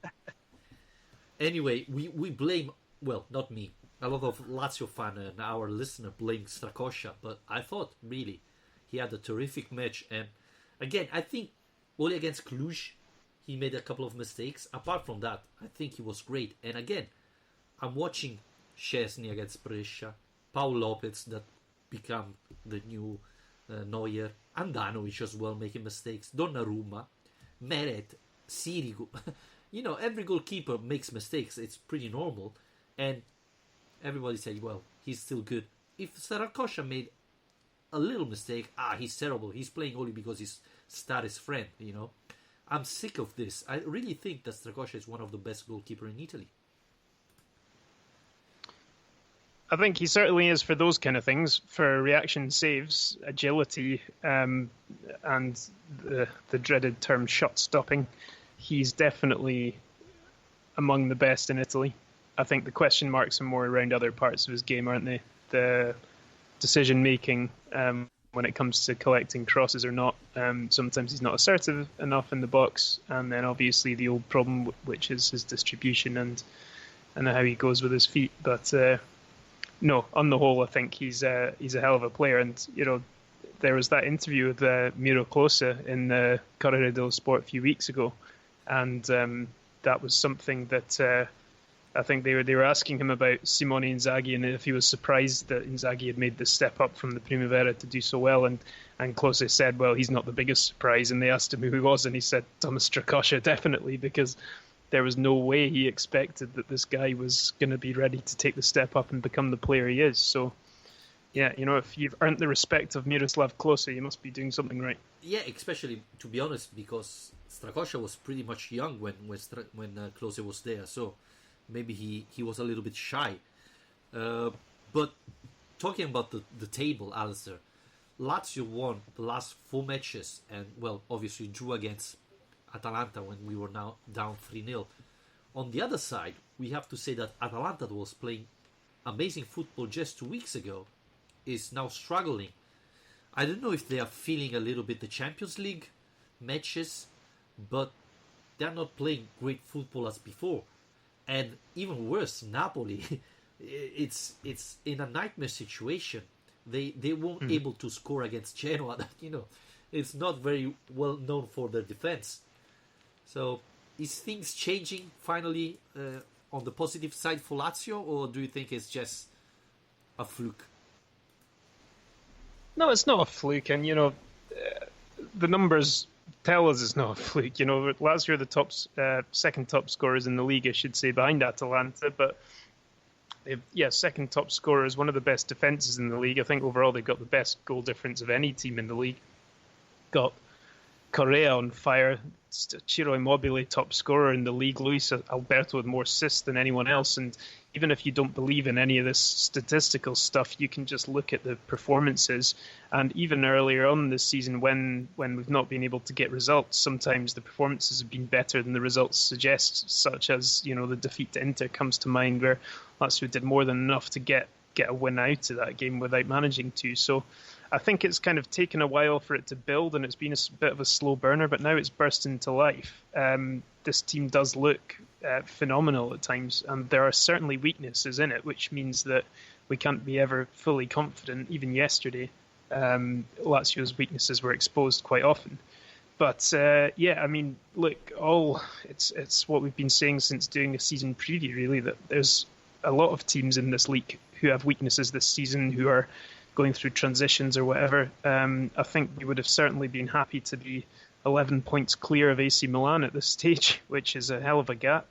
Anyway, we blame, well, not me, a lot of Lazio fan and our listener blame Strakosha, but I thought really he had a terrific match, and again, I think only against Cluj he made a couple of mistakes. Apart from that, I think he was great. And again, I'm watching Szczesny against Brescia, Paul Lopez that become the new Neuer, Andanovic as well making mistakes, Donnarumma, Meret, Sirigu. Every goalkeeper makes mistakes. It's pretty normal. And everybody said, well, he's still good. If Sarakosha made a little mistake, he's terrible. He's playing only because he's Star's friend, I'm sick of this. I really think that Strakosha is one of the best goalkeepers in Italy. I think he certainly is for those kind of things, for reaction saves, agility, and the dreaded term shot stopping. He's definitely among the best in Italy. I think the question marks are more around other parts of his game, aren't they? The decision making when it comes to collecting crosses or not. Sometimes he's not assertive enough in the box, and then obviously the old problem, which is his distribution and how he goes with his feet. But no, on the whole, I think he's a hell of a player. And there was that interview with Miro Klose in the Corriere dello Sport a few weeks ago, and that was something that I think they were asking him about Simone Inzaghi and if he was surprised that Inzaghi had made the step up from the Primavera to do so well. And Klose said, well, he's not the biggest surprise. And they asked him who he was, and he said Thomas Strakosha, definitely, because there was no way he expected that this guy was going to be ready to take the step up and become the player he is. So, yeah, if you've earned the respect of Miroslav Klose, you must be doing something right. Yeah, especially, to be honest, because Strakosha was pretty much young when Klose was there. So maybe he was a little bit shy. But talking about the table, Alistair, Lazio won the last 4 matches and, well, obviously drew against Atalanta when we were now down 3-0. On the other side, we have to say that Atalanta, that was playing amazing football just 2 weeks ago, is now struggling. I don't know if they are feeling a little bit the Champions League matches, but they're not playing great football as before. And even worse, Napoli, it's in a nightmare situation. They weren't able to score against Genoa. It's not very well known for their defense. So, is things changing finally on the positive side for Lazio, or do you think it's just a fluke? No, it's not a fluke, and the numbers tell us it's not a fluke. Lazio are the second top scorers in the league, I should say, behind Atalanta, but second top scorers, one of the best defences in the league. I think overall they've got the best goal difference of any team in the league. Got Correa on fire, Ciro Immobile top scorer in the league, Luis Alberto with more assists than anyone else. And even if you don't believe in any of this statistical stuff, you can just look at the performances. And even earlier on this season, when we've not been able to get results, sometimes the performances have been better than the results suggest, such as the defeat to Inter comes to mind, where Lazio did more than enough to get a win out of that game without managing to. So I think it's kind of taken a while for it to build, and it's been a bit of a slow burner, but now it's burst into life. This team does look phenomenal at times, and there are certainly weaknesses in it, which means that we can't be ever fully confident. Even yesterday, Lazio's weaknesses were exposed quite often. But look, it's what we've been saying since doing a season preview, really, that there's a lot of teams in this league who have weaknesses this season, who are going through transitions or whatever. I think we would have certainly been happy to be 11 points clear of AC Milan at this stage, which is a hell of a gap.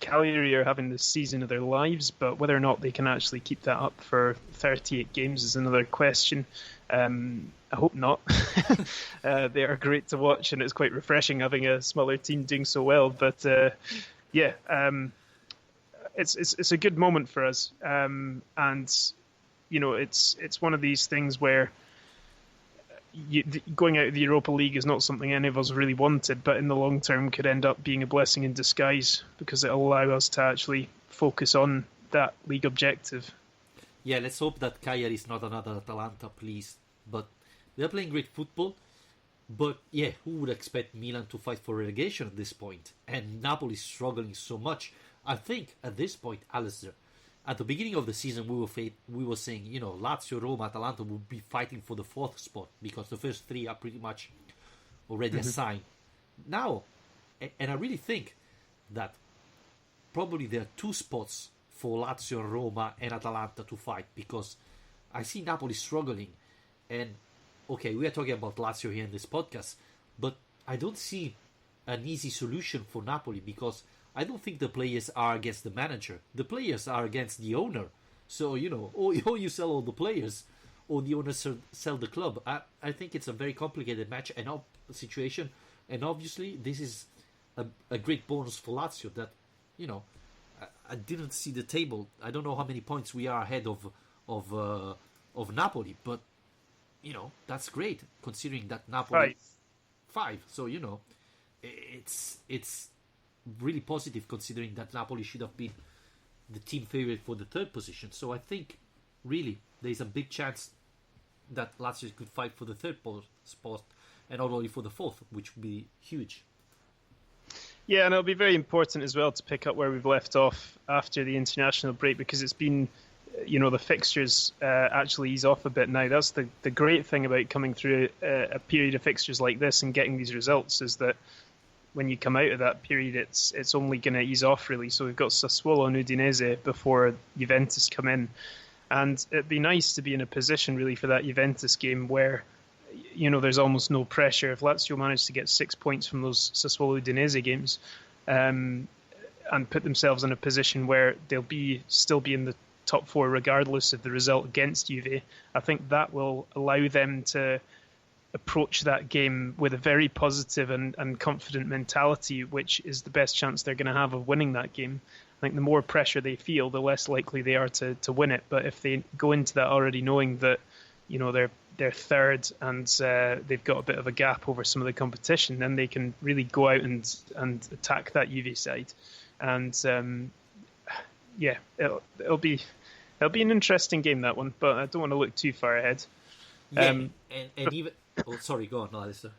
Cagliari are having the season of their lives, but whether or not they can actually keep that up for 38 games is another question. I hope not. They are great to watch, and it's quite refreshing having a smaller team doing so well. But yeah, it's a good moment for us, and it's one of these things where going out of the Europa League is not something any of us really wanted, but in the long term could end up being a blessing in disguise because it'll allow us to actually focus on that league objective. Yeah, let's hope that Cagliari is not another Atalanta, please. But they're playing great football. But yeah, who would expect Milan to fight for relegation at this point? And Napoli is struggling so much. I think at this point, Alistair, at the beginning of the season, we were saying, Lazio, Roma, Atalanta would be fighting for the fourth spot because the first three are pretty much already assigned. Now, and I really think that probably there are two spots for Lazio, Roma, and Atalanta to fight because I see Napoli struggling. And okay, we are talking about Lazio here in this podcast, but I don't see an easy solution for Napoli because I don't think the players are against the manager. The players are against the owner. So, or you sell all the players, or the owner sell the club. I think it's a very complicated match and situation. And obviously, this is a great bonus for Lazio that, I didn't see the table. I don't know how many points we are ahead of Napoli, but, that's great considering that Napoli... 5. So, it's really positive considering that Napoli should have been the team favorite for the third position. So I think really there's a big chance that Lazio could fight for the third spot and not only for the fourth, which would be huge. Yeah, and it'll be very important as well to pick up where we've left off after the international break because it's been, the fixtures actually ease off a bit now. That's the great thing about coming through a period of fixtures like this and getting these results is that when you come out of that period, it's only going to ease off, really. So we've got Sassuolo and Udinese before Juventus come in. And it'd be nice to be in a position, really, for that Juventus game where, there's almost no pressure. If Lazio manage to get 6 points from those Sassuolo-Udinese games and put themselves in a position where they'll still be in the top four regardless of the result against Juve, I think that will allow them to approach that game with a very positive and confident mentality, which is the best chance they're going to have of winning that game. I think the more pressure they feel, the less likely they are to win it. But if they go into that already knowing that, they're third and they've got a bit of a gap over some of the competition, then they can really go out and attack that Juve side. And it'll be an interesting game, that one. But I don't want to look too far ahead. Yeah, and even. Oh, sorry, go on, Alistair.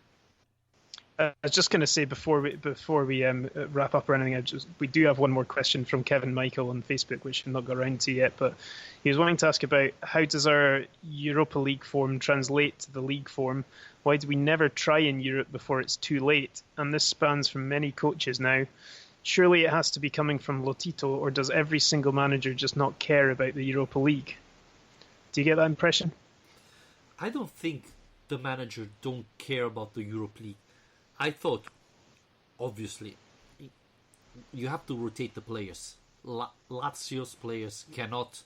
I was just going to say before we wrap up or anything, we do have one more question from Kevin Michael on Facebook, which I've not got around to yet. But he was wanting to ask about how does our Europa League form translate to the league form? Why do we never try in Europe before it's too late? And this spans from many coaches now. Surely it has to be coming from Lotito, or does every single manager just not care about the Europa League? Do you get that impression? I don't think the manager don't care about the Europe League. I thought, obviously, you have to rotate the players. Lazio's players cannot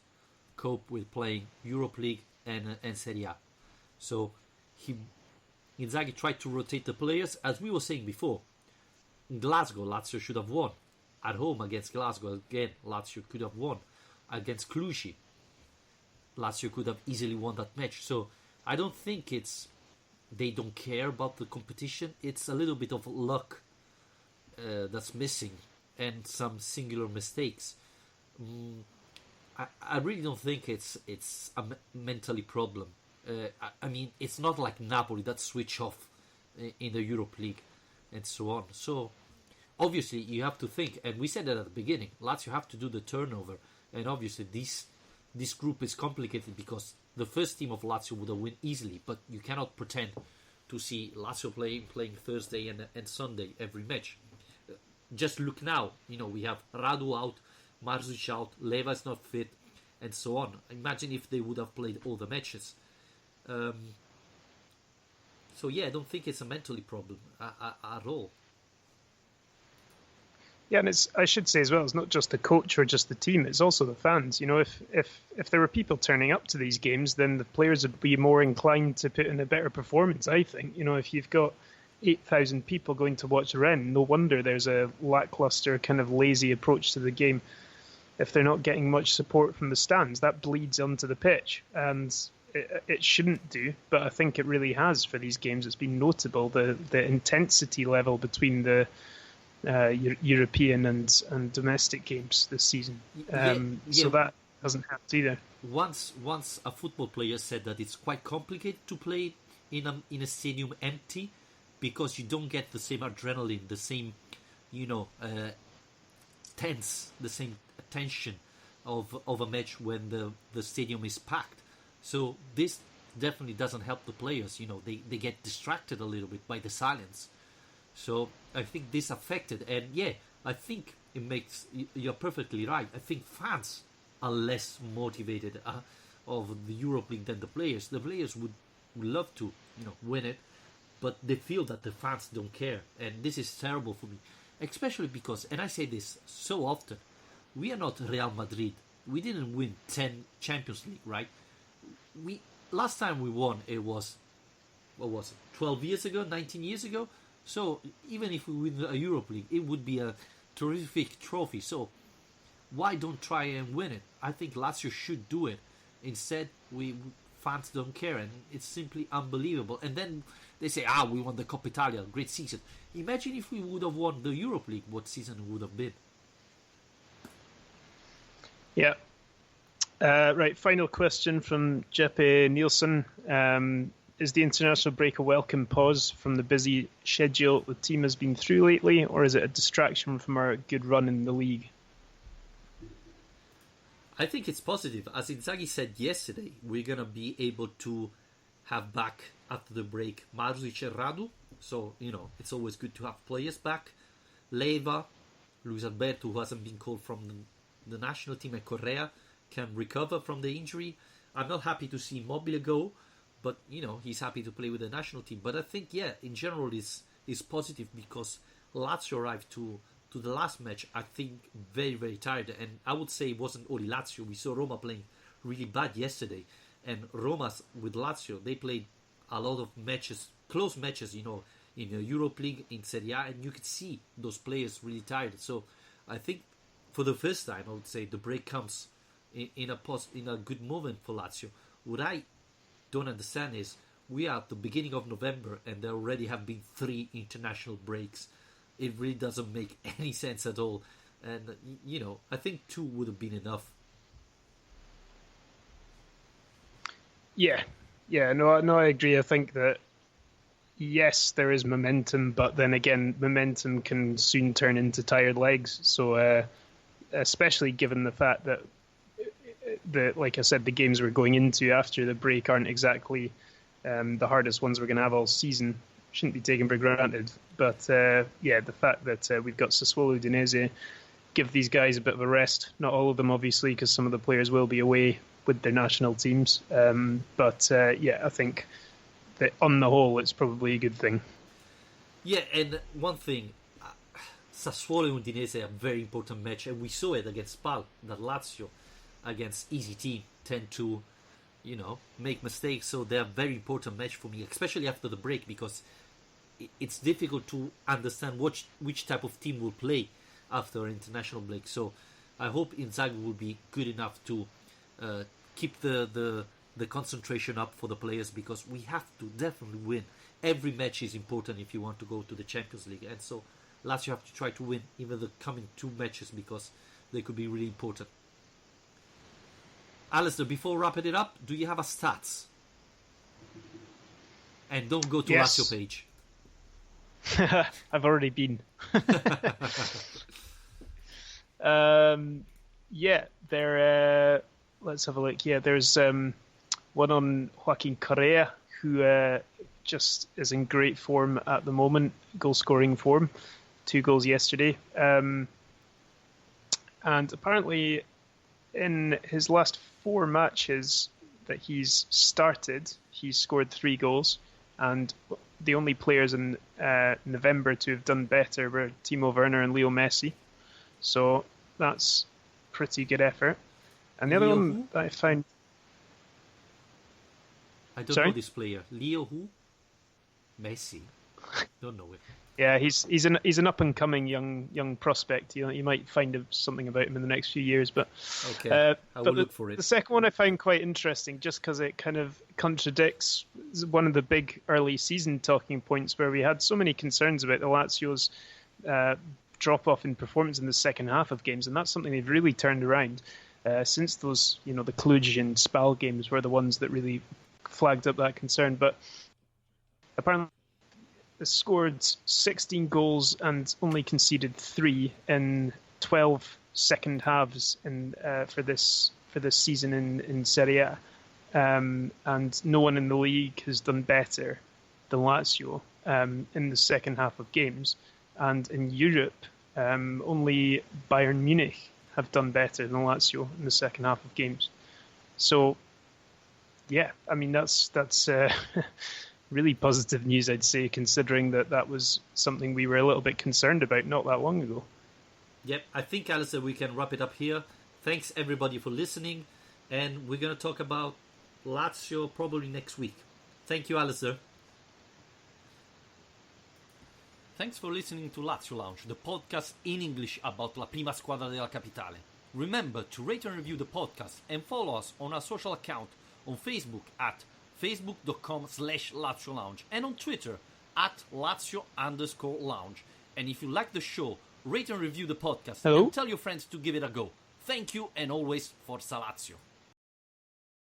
cope with playing Europe League and Serie A. So Inzaghi tried to rotate the players. As we were saying before, in Glasgow, Lazio should have won. At home against Glasgow, again, Lazio could have won. Against Cluj, Lazio could have easily won that match. So I don't think they don't care about the competition. It's a little bit of luck that's missing and some singular mistakes. I really don't think it's a mentally problem. I mean, it's not like Napoli that switch off in the Europe League and so on. So obviously you have to think, and we said that at the beginning, Lazio have to do the turnover, and obviously this group is complicated because the first team of Lazio would have won easily, but you cannot pretend to see Lazio playing Thursday and Sunday every match. Just look now, we have Radu out, Marzic out, Leva is not fit, and so on. Imagine if they would have played all the matches. So yeah, I don't think it's a mentally problem at all. Yeah, and I should say as well, it's not just the coach or just the team; it's also the fans. You know, if there were people turning up to these games, then the players would be more inclined to put in a better performance. I think. You know, if you've got 8,000 people going to watch Rennes, no wonder there's a lackluster, kind of lazy approach to the game. If they're not getting much support from the stands, that bleeds onto the pitch, and it shouldn't do. But I think it really has for these games. It's been notable the intensity level between the European and domestic games this season. So that hasn't helped either. Once a football player said that it's quite complicated to play in a stadium empty because you don't get the same adrenaline, the same, tense, the same tension of a match when the stadium is packed. So this definitely doesn't help the players. They get distracted a little bit by the silence. So I think this affected, and yeah, I think it makes, you're perfectly right. I think fans are less motivated of the Europe League than the players. The players would love to, win it, but they feel that the fans don't care, and this is terrible for me, especially because, and I say this so often, we are not Real Madrid. We didn't win 10 Champions League, right? Last time we won, it was, what was it, 12 years ago, 19 years ago. So even if we win a Europe League, it would be a terrific trophy. So why don't try and win it? I think Lazio should do it. Instead, fans don't care, and it's simply unbelievable. And then they say, we won the Coppa Italia, great season. Imagine if we would have won the Europe League, what season it would have been. Yeah. Right, final question from Jeppe Nielsen. Is the international break a welcome pause from the busy schedule the team has been through lately, or is it a distraction from our good run in the league? I think it's positive. As Inzaghi said yesterday, we're going to be able to have back after the break Marzic and Radu. So, it's always good to have players back. Leva, Luis Alberto, who hasn't been called from the national team, and Correa can recover from the injury. I'm not happy to see Mobile go, but he's happy to play with the national team. But I think, in general, is positive because Lazio arrived to the last match, I think, very, very tired. And I would say it wasn't only Lazio. We saw Roma playing really bad yesterday. And Roma's with Lazio, they played a lot of matches, close matches, in the Europe League, in Serie A, and you could see those players really tired. So I think for the first time, I would say the break comes in a good moment for Lazio. What I don't understand is we are at the beginning of November and there already have been 3 international breaks. It really doesn't make any sense at all. And, I think 2 would have been enough. Yeah, no, I agree. I think that, yes, there is momentum, but then again, momentum can soon turn into tired legs. So, especially given the fact that, like I said, the games we're going into after the break aren't exactly the hardest ones we're going to have all season. Shouldn't be taken for granted. But, the fact that we've got Sassuolo, Udinese, give these guys a bit of a rest. Not all of them, obviously, because some of the players will be away with their national teams. I think that on the whole, it's probably a good thing. Yeah, and one thing, Sassuolo and Udinese are a very important match, and we saw it against Spal, that Lazio, against easy team, tend to, make mistakes. So they're a very important match for me, especially after the break, because it's difficult to understand which type of team will play after an international break. So I hope Inzaghi will be good enough to keep the concentration up for the players, because we have to definitely win. Every match is important if you want to go to the Champions League, and so Lazio have to try to win even the coming 2 matches because they could be really important. Alistair, before wrapping it up, do you have a stats? And don't go to Lazio page. I've already been. Let's have a look. Yeah, there's one on Joaquin Correa, who just is in great form at the moment, goal-scoring form. 2 goals yesterday. And apparently in his last 4 matches that he's started, he's scored 3 goals. And the only players in November to have done better were Timo Werner and Leo Messi. So that's pretty good effort. And the Leo other one who? that I found... I don't Sorry? know this player. Leo who? Messi. Don't know it. Yeah, he's an up and coming young prospect. You might find something about him in the next few years. But Okay, I will but look for it. The second one I found quite interesting, just because it kind of contradicts one of the big early season talking points, where we had so many concerns about the Lazio's drop off in performance in the second half of games, and that's something they've really turned around since those, the Cluj and Spal games were the ones that really flagged up that concern. But apparently, they scored 16 goals and only conceded 3 in 12 second halves for this season in Serie A, and no one in the league has done better than Lazio in the second half of games. And in Europe, only Bayern Munich have done better than Lazio in the second half of games. So, yeah, I mean that's really positive news, I'd say, considering that was something we were a little bit concerned about not that long ago. Yep, I think, Alistair, we can wrap it up here. Thanks, everybody, for listening. And we're going to talk about Lazio probably next week. Thank you, Alistair. Thanks for listening to Lazio Lounge, the podcast in English about La Prima Squadra della Capitale. Remember to rate and review the podcast and follow us on our social account on Facebook at facebook.com/Lazio Lounge and on Twitter at Lazio_Lounge. And if you like the show, rate and review the podcast and tell your friends to give it a go. Thank you, and always Forza Lazio.